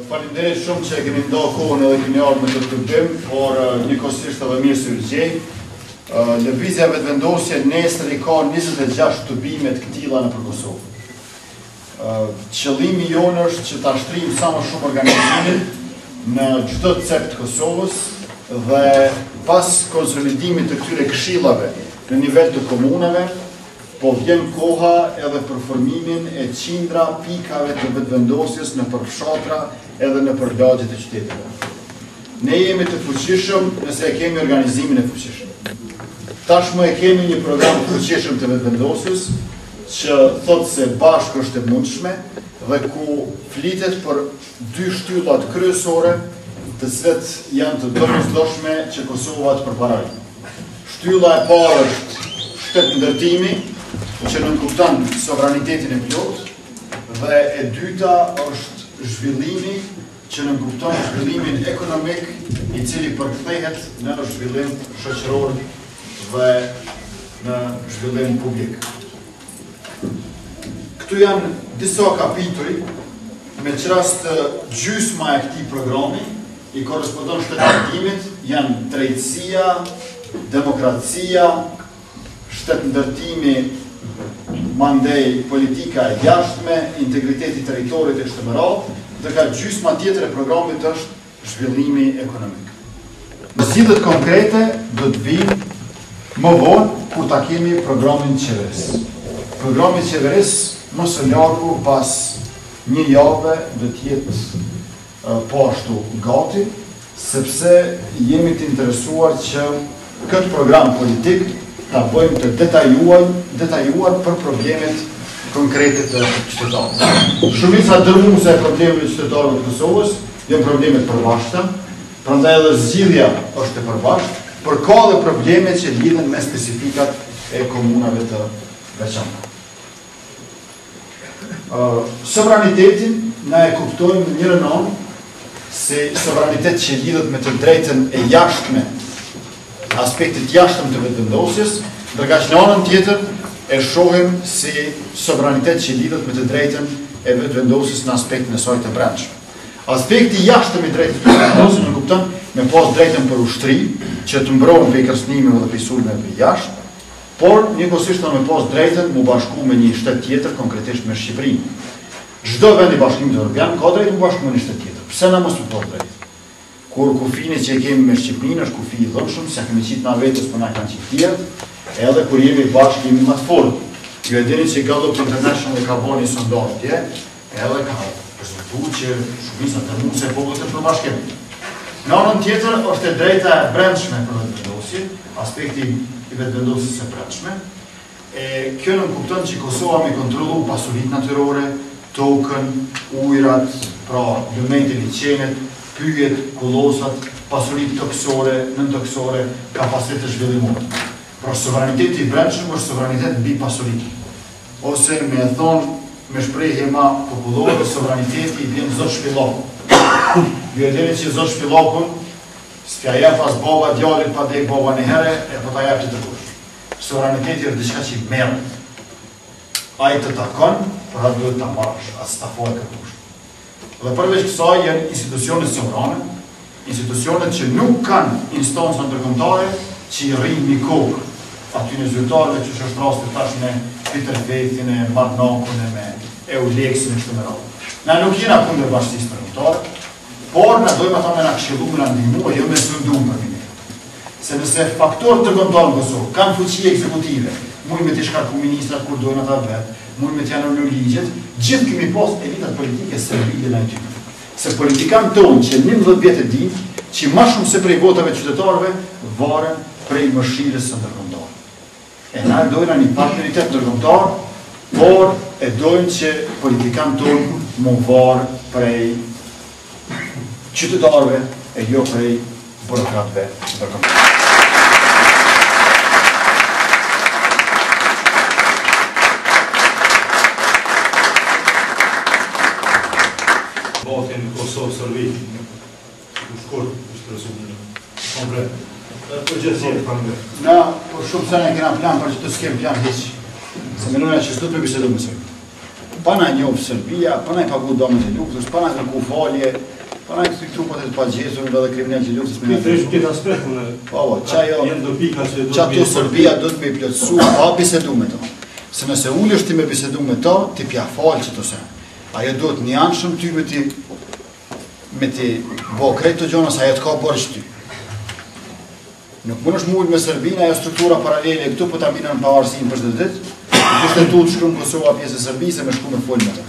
Faleminderit shumë që kemi ndohë kohën edhe keni ardhur me këtë këmbim, por njëkohësisht edhe mirë se u gjej. Lëvizja vetëvendosje nesër i ka 26 tubime të këtilla nëpër Kosovë. Qëllimi jonë është që ta shtrijmë sa më shumë organizimin në çdo cep të Kosovës dhe pas konsolidimit të këtyre këshillave në nivel të komunave, po vjen koha edhe për formimin e qindra pikave të vetëvendosjes në përfshatra edhe në përlagjet e qyteteve. Ne jemi të fuqishëm nëse e kemi organizimin e fuqishëm. Tashmë e kemi një program të fuqishëm të vetëvendosjes që thotë se bashkë është e mundshme dhe ku flitet për 2 shtyllat kryesore të cilat janë të domosdoshme që Kosova të përparojë. Shtylla e parë është shtetëndërtimi, që nënkupton sovranitetin e plot, dhe e dyta është zhvillimi që nënkupton zhvillimin ekonomik i cili përkthehet në zhvillim shoqëror dhe në zhvillim publik. Këtu janë disa kapituj me çrast gjysma e këtij programi i korrespondon shtetëndërtimit, janë drejtësia, demokracia, shtetëndërtimi, mandej politika e jashtme, integriteti i territorit e kështu me radhë, dhe ka gjysma tjetër e programit është zhvillimi ekonomik. Zgjidhjet konkrete do të vinë më vonë kur ta kemi programin qeveris. Programi qeveris më së largu pas një jave do të jetë po ashtu gati, sepse jemi të interesuar që këtë program politik ta bëjmë të detajuar për problemet konkrete të qytetarëve. Shumica dërmuese e problemeve të qytetarëve të Kosovës janë probleme të përvashta, prandaj edhe zgjidhja është e përvashtë, por ka edhe probleme që lidhen me specifikat e komunave të veçanta. Sovranitetin na e kuptojmë në njërin anë si sovranitet që lidhet me të drejtën e jashtme, aspektit jashtëm të vetëvendosjes, ndërkaq në anën tjetër e shohim si sovranitet që lidhet me të drejtën e vetëvendosjes në aspektin e saj të brendshme. Aspekti jashtëm i drejtës të vetëvendosjes në kupton me pas drejtën për ushtri, që të mbrohen prej kërcënimeve dhe prej sulmeve për jashtë, por njëkohësisht me pas drejtën mu bashku me një shtet tjetër, konkretisht me Shqipërinë. Çdo vend i Bashkimit Evropian ka drejtë mu bashku me një shtet tjetër. Pse na mos u pas drejtë? Kur kufini që kemi me Shqipërinë është kufi i dhëmshëm, se kemi qitë na vetës për na kanë qitë tjerët, edhe kur jemi bashkë jemi më të fortë. Ju e dini që Gallup International ka bërë një sondazh atje, edhe ka rezultuar që shumica dërmuese e popullit të përbashkimit. Në anën tjetër është e drejta e brendshme për vetëvendosje, aspekti i vetëvendosjes së brendshme. Kjo nënkupton që Kosova me kontrollu pasuritë natyrore, tokën, ujrat, pra lumenjtë e liçenit, pyjet, kullosat, pasuritë toksore, nëntoksore, kapacitet të zhvillimor. Pra sovraniteti i brendshëm është sovranitet mbi pasuritë. Ose me e thonë me shprehje ma popullore, sovraniteti i vjen Zot Shpillaku. Ju e dini që Zot Shpillakun s'ka jep as baba djalit pa dek baba një herë, e po ta jep që të kush. Sovraniteti është diçka që i merret. Ai të takon, por atë duhet ta marrësh, as ta fol kërkush. Dhe përveç kësaj janë institucionet sovrane, institucionet që nuk kanë instanca ndërkombëtare që i rrinë një kokë aty në zyrtarëve që është rasti tash me Peter Vetin, e Marnakun, me Euleksin e kështu me radhë. Na nuk jena kundër bashkësisë ndërkombëtare, por na dojmë ata me na këshillu, me na ndihmu, e jo me sunduar për ne. Se nëse faktorët ndërkombëtar në Kosovë kanë fuqi ekzekutive, mund me të shkarku ministrat kur dojnë ata vetë, mund me të janë në ligjet, gjithë kemi pas elitat politike se rridin e ty. Se politikanë tonë që 11 vjetë e dinë, që ma shumë se prej votave qytetarëve, varen prej mëshirës së ndërkombëtar. E na dojnë një partneritet ndërkombëtar, por e dojnë që politikanë tonë mu varë prej qytetarëve e jo prej burokratëve ndërkombëtar. Batin Kosovë Sërbi, u shkurt, është resumë komplet. Na, por shumë sene kena plan për që të s'kem plan heq. Se menojna që s'du të me bisedu me Serbia. Pana njofë Serbia, pana i pagu domët e luftës, pana kërku falje, pana i këtëri trupat e të pagjesur dhe kriminal që luftës me Këtë aspekt në qa të Serbia do të me i plotësu, pa bisedu me to. Se nëse ullë është ti me bisedu me to, ti pja falë që të se. Ajo do të një anë shumë ty me ti bo krejt të gjonës, ajo të ka bërë që ty. Nuk mund është mujtë me Serbina, ajo struktura paralele këtu, po ta minë në pavarësin për shtë ditë, të shtetu të shkru në Kosova pjesë e Serbisë me shku me folë me të.